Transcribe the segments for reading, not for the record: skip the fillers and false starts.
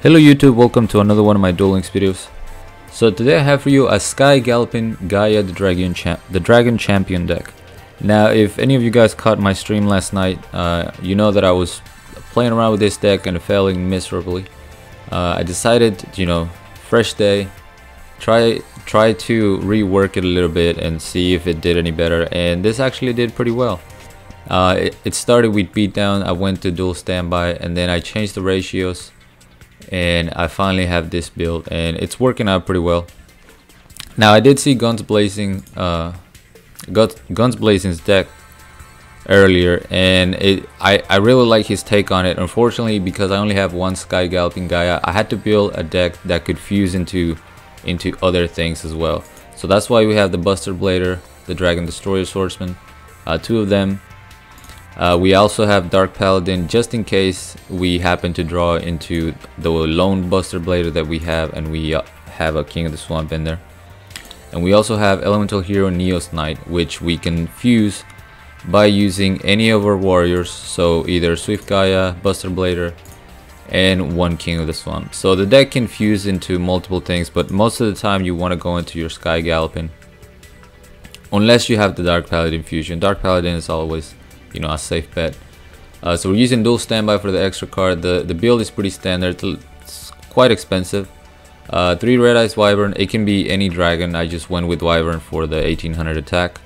Hello YouTube, welcome to another one of my Duel Links videos. So today I have for you a Sky Galloping Gaia the Dragon Champion deck. Now if any of you guys caught my stream last night, you know that I was playing around with this deck and failing miserably. I decided, fresh day, try to rework it a little bit and see if it did any better, and this actually did pretty well. It started with beatdown, I went to dual standby, and then I changed the ratios. And I finally have this build, and it's working out pretty well. Now I did see Guns Blazing's deck earlier, and I really like his take on it. Unfortunately, because I only have one Sky Galloping Gaia, I had to build a deck that could fuse into other things as well. So that's why we have the Buster Blader, the Dragon Destroyer Swordsman, two of them. We also have Dark Paladin just in case we happen to draw into the lone Buster Blader that we have, and we have a King of the Swamp in there. And we also have Elemental Hero Neos Knight, which we can fuse by using any of our warriors, so either Swift Gaia, Buster Blader, and one King of the Swamp. So the deck can fuse into multiple things, but most of the time you want to go into your Sky Galloping, unless you have the Dark Paladin fusion. Dark Paladin is always a safe bet. So we're using dual standby for the extra card. The build is pretty standard. It's quite expensive. 3 Red Eyes Wyvern. It can be any dragon. I just went with Wyvern for the 1800 attack.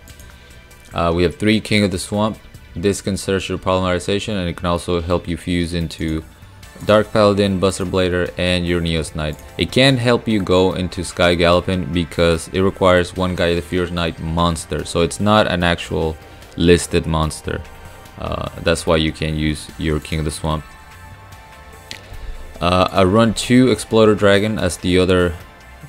We have 3 King of the Swamp. This can search your polymerization, and it can also help you fuse into Dark Paladin, Buster Blader, and your Neos Knight. It can help you go into Sky Galloping because it requires one Gaia the Fierce Knight monster, so it's not an actual listed monster. That's why you can use your King of the Swamp. I run 2 Exploder Dragon as the other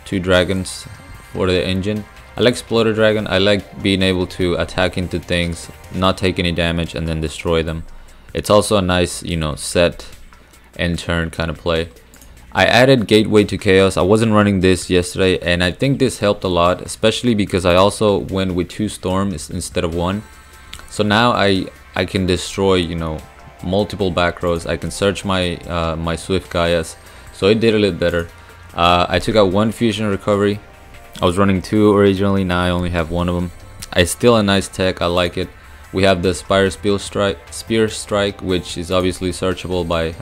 2 dragons for the engine. I like Exploder Dragon. I like being able to attack into things, not take any damage, and then destroy them. It's also a nice, set and turn kind of play. I added Gateway to Chaos. I wasn't running this yesterday, and I think this helped a lot, especially because I also went with 2 Storms instead of 1. So now I can destroy, multiple back rows. I can search my my Swift Gaias, so it did a little better. I took out 1 Fusion Recovery. I was running 2 originally, now I only have 1 of them. It's still a nice tech, I like it. We have the Spear Strike, which is obviously searchable by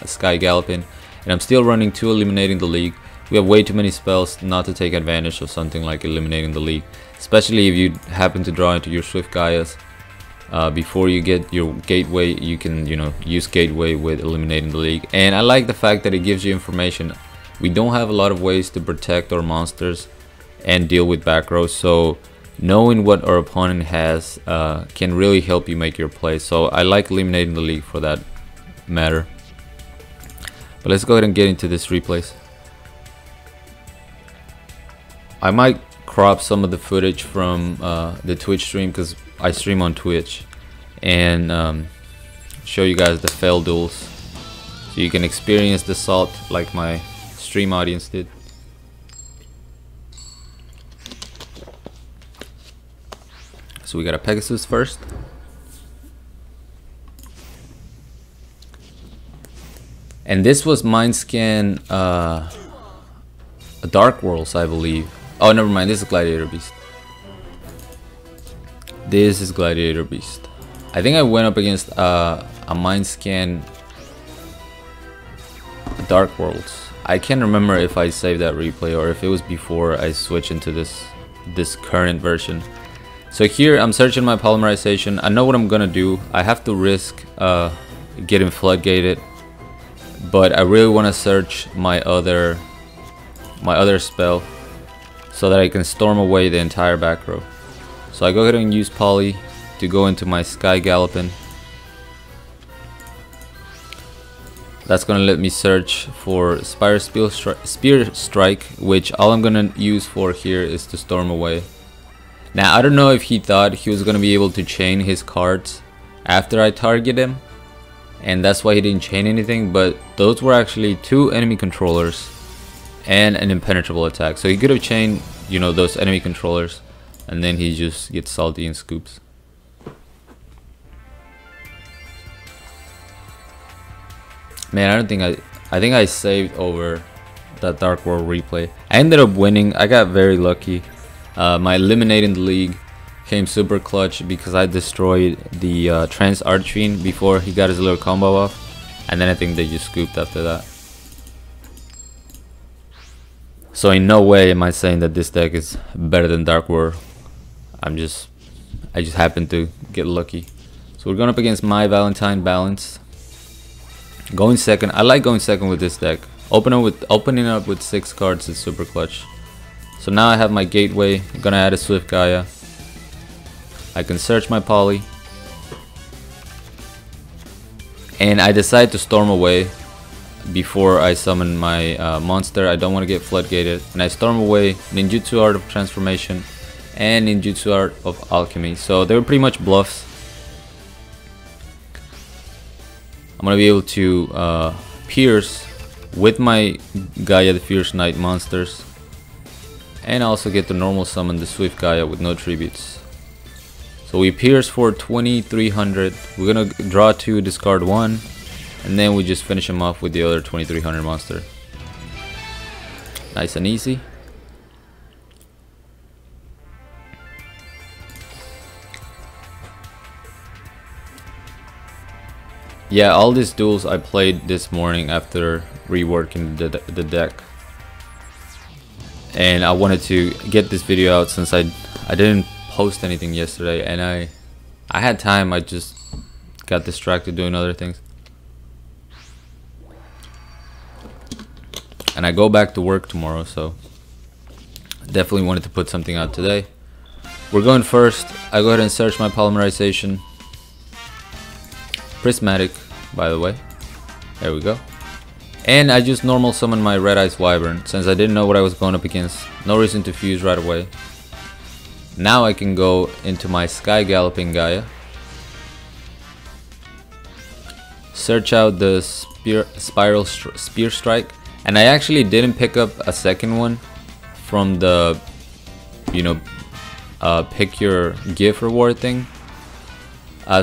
Sky Galloping, and I'm still running 2 Eliminating the League. We have way too many spells not to take advantage of something like Eliminating the League, especially if you happen to draw into your Swift Gaias. Before you get your Gateway, you can use Gateway with Eliminating the League. And I like the fact that it gives you information. We don't have a lot of ways to protect our monsters and deal with back rows, so knowing what our opponent has can really help you make your play. So I like Eliminating the League for that matter. But let's go ahead and get into this replays. I might crop some of the footage from the Twitch stream because I stream on Twitch, and show you guys the failed duels so you can experience the salt like my stream audience did. So we got a Pegasus first. And this was Mindscan Dark Worlds, I believe. Oh, never mind, this is Gladiator Beast. This is Gladiator Beast. I think I went up against a Mindscan Dark Worlds. I can't remember if I saved that replay or if it was before I switched into this current version. So here I'm searching my polymerization. I know what I'm gonna do. I have to risk getting floodgated, but I really want to search my other spell so that I can storm away the entire back row. So I go ahead and use Poly to go into my Sky Galloping. That's gonna let me search for Spear Strike, which all I'm gonna use for here is to storm away. Now I don't know if he thought he was gonna be able to chain his cards after I target him, and that's why he didn't chain anything, but those were actually 2 enemy controllers and an impenetrable attack. So he could have chained, those enemy controllers, and then he just gets salty and scoops. Man, I don't think I think I saved over that Dark World replay. I ended up winning. I got very lucky. My eliminating the league came super clutch because I destroyed the Trans Archfiend before he got his little combo off, and then I think they just scooped after that. So in no way am I saying that this deck is better than Dark World. I just happened to get lucky. So we're going up against My Valentine Balance. Going second. I like going second with this deck. Opening up with 6 cards is super clutch. So now I have my gateway. I'm gonna add a Swift Gaia. I can search my poly. And I decide to storm away before I summon my monster. I don't want to get floodgated. And I storm away Ninjutsu Art of Transformation and Ninjutsu Art of Alchemy. So they were pretty much bluffs. I'm gonna be able to pierce with my Gaia the Fierce Knight monsters, and also get to normal summon the Swift Gaia with no tributes. So we pierce for 2300. We're gonna draw 2, discard 1, and then we just finish him off with the other 2300 monster. Nice and easy. Yeah, all these duels I played this morning after reworking the deck, and I wanted to get this video out since I didn't post anything yesterday, and I had time. I just got distracted doing other things, and I go back to work tomorrow, so definitely wanted to put something out today. We're going first. I go ahead and search my polymerization. Prismatic, by the way. There we go. And I just normal summon my Red Eyes Wyvern since I didn't know what I was going up against. No reason to fuse right away. Now I can go into my Sky Galloping Gaia. Search out the Spear Strike. And I actually didn't pick up a second one from the, pick your gift reward thing.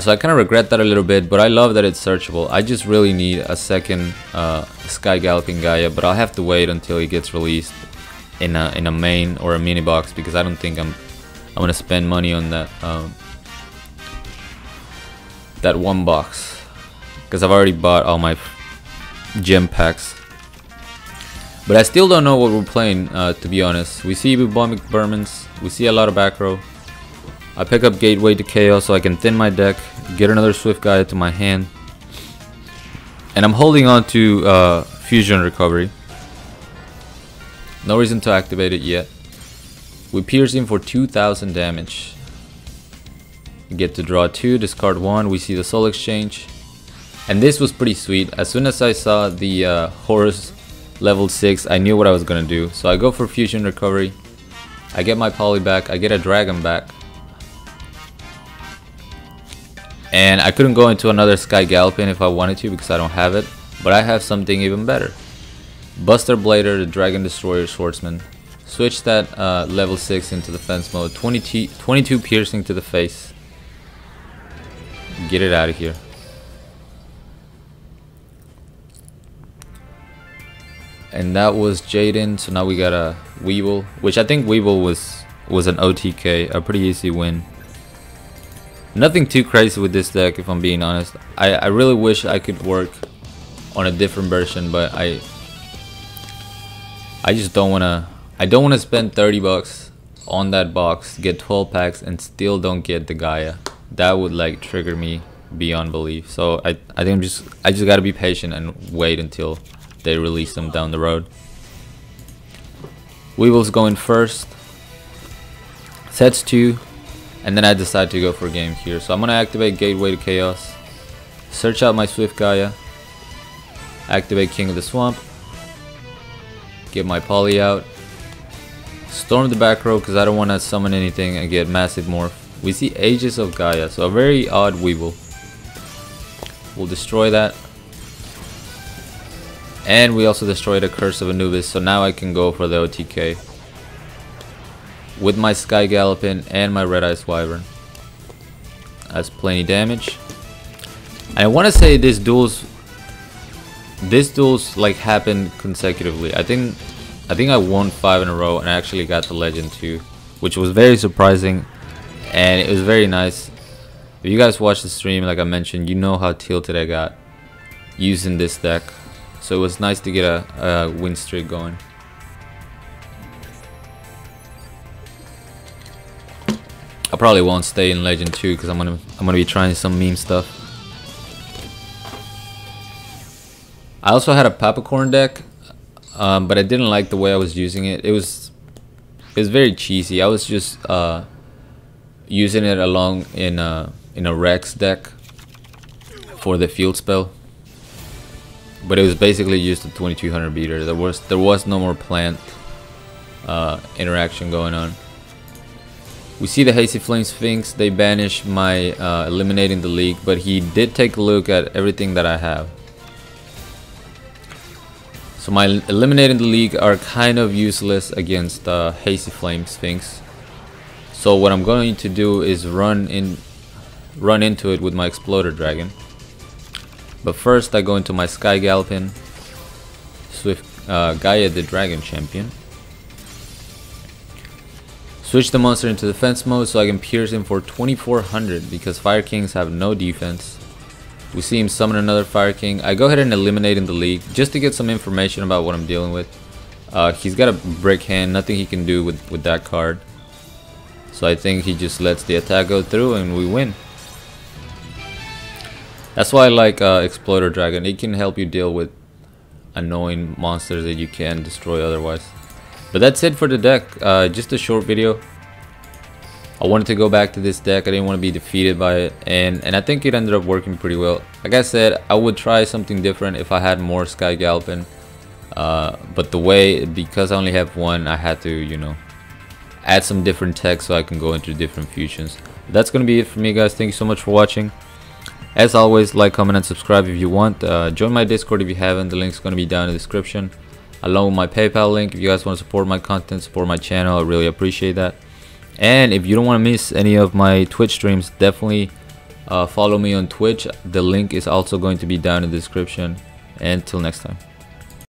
So I kind of regret that a little bit, but I love that it's searchable. I just really need a second Sky Galloping Gaia, but I'll have to wait until it gets released in a main or a mini box, because I don't think I'm gonna spend money on that that one box, because I've already bought all my gem packs. But I still don't know what we're playing, to be honest. We see Bubonic Vermins, we see a lot of back row. I pick up Gateway to Chaos so I can thin my deck, get another Swift Gaia to my hand. And I'm holding on to Fusion Recovery. No reason to activate it yet. We pierce him for 2000 damage. We get to draw 2, discard 1, we see the Soul Exchange. And this was pretty sweet. As soon as I saw the Horus level 6, I knew what I was gonna do. So I go for Fusion Recovery. I get my Poly back, I get a Dragon back. And I couldn't go into another Sky Galloping if I wanted to because I don't have it. But I have something even better. Buster Blader, the Dragon Destroyer Swordsman. Switch that level 6 into defense mode. 22 piercing to the face. Get it out of here. And that was Jaden. So now we got a Weevil, which I think Weevil was an OTK, a pretty easy win. Nothing too crazy with this deck, if I'm being honest. I really wish I could work on a different version, but I just don't wanna. I don't wanna spend 30 bucks on that box, get 12 packs, and still don't get the Gaia. That would like trigger me beyond belief. So I think I just gotta be patient and wait until they release them down the road. Weevil's going first. Sets 2. And then I decide to go for a game here. So I'm going to activate Gateway to Chaos. Search out my Swift Gaia. Activate King of the Swamp. Get my Poly out. Storm the back row because I don't want to summon anything and get Massive Morph. We see Aegis of Gaia. So a very odd Weevil. We'll destroy that. And we also destroyed a Curse of Anubis. So now I can go for the OTK. With my Sky Galloping and my Red Eyes Wyvern. That's plenty damage. And I want to say this duel's this duels like happened consecutively. I think I won 5 in a row and I actually got the legend too, which was very surprising, and it was very nice. If you guys watch the stream, like I mentioned, you know how tilted I got using this deck, so it was nice to get a win streak going. I probably won't stay in Legend 2 because I'm gonna be trying some meme stuff. I also had a Popcorn deck, but I didn't like the way I was using it. It was very cheesy. I was just using it along in a Rex deck for the field spell, but it was basically used a 2200 beater. There was no more plant interaction going on. We see the Hazy Flame Sphinx. They banish my eliminating the league, but he did take a look at everything that I have. So my eliminating the league are kind of useless against Hazy Flame Sphinx. So what I'm going to do is run into it with my Exploder Dragon. But first I go into my Sky Galloping Gaia the Dragon Champion. Switch the monster into defense mode so I can pierce him for 2400 because Fire Kings have no defense. We see him summon another Fire King. I go ahead and eliminate in the league just to get some information about what I'm dealing with. He's got a brick hand, nothing he can do with that card. So I think he just lets the attack go through and we win. That's why I like Exploder Dragon. It can help you deal with annoying monsters that you can destroy otherwise. But that's it for the deck. Just a short video. I wanted to go back to this deck. I didn't want to be defeated by it, and I think it ended up working pretty well. Like I said, I would try something different if I had more Sky Galloping, but because I only have one, I had to, you know, add some different tech so I can go into different fusions. But that's gonna be it for me, guys. Thank you so much for watching. As always, like, comment, and subscribe if you want. Join my Discord if you haven't. The link's gonna be down in the description, along with my PayPal link. If you guys want to support my content, support my channel, I really appreciate that. And if you don't want to miss any of my Twitch streams, definitely follow me on Twitch. The link is also going to be down in the description. And until next time.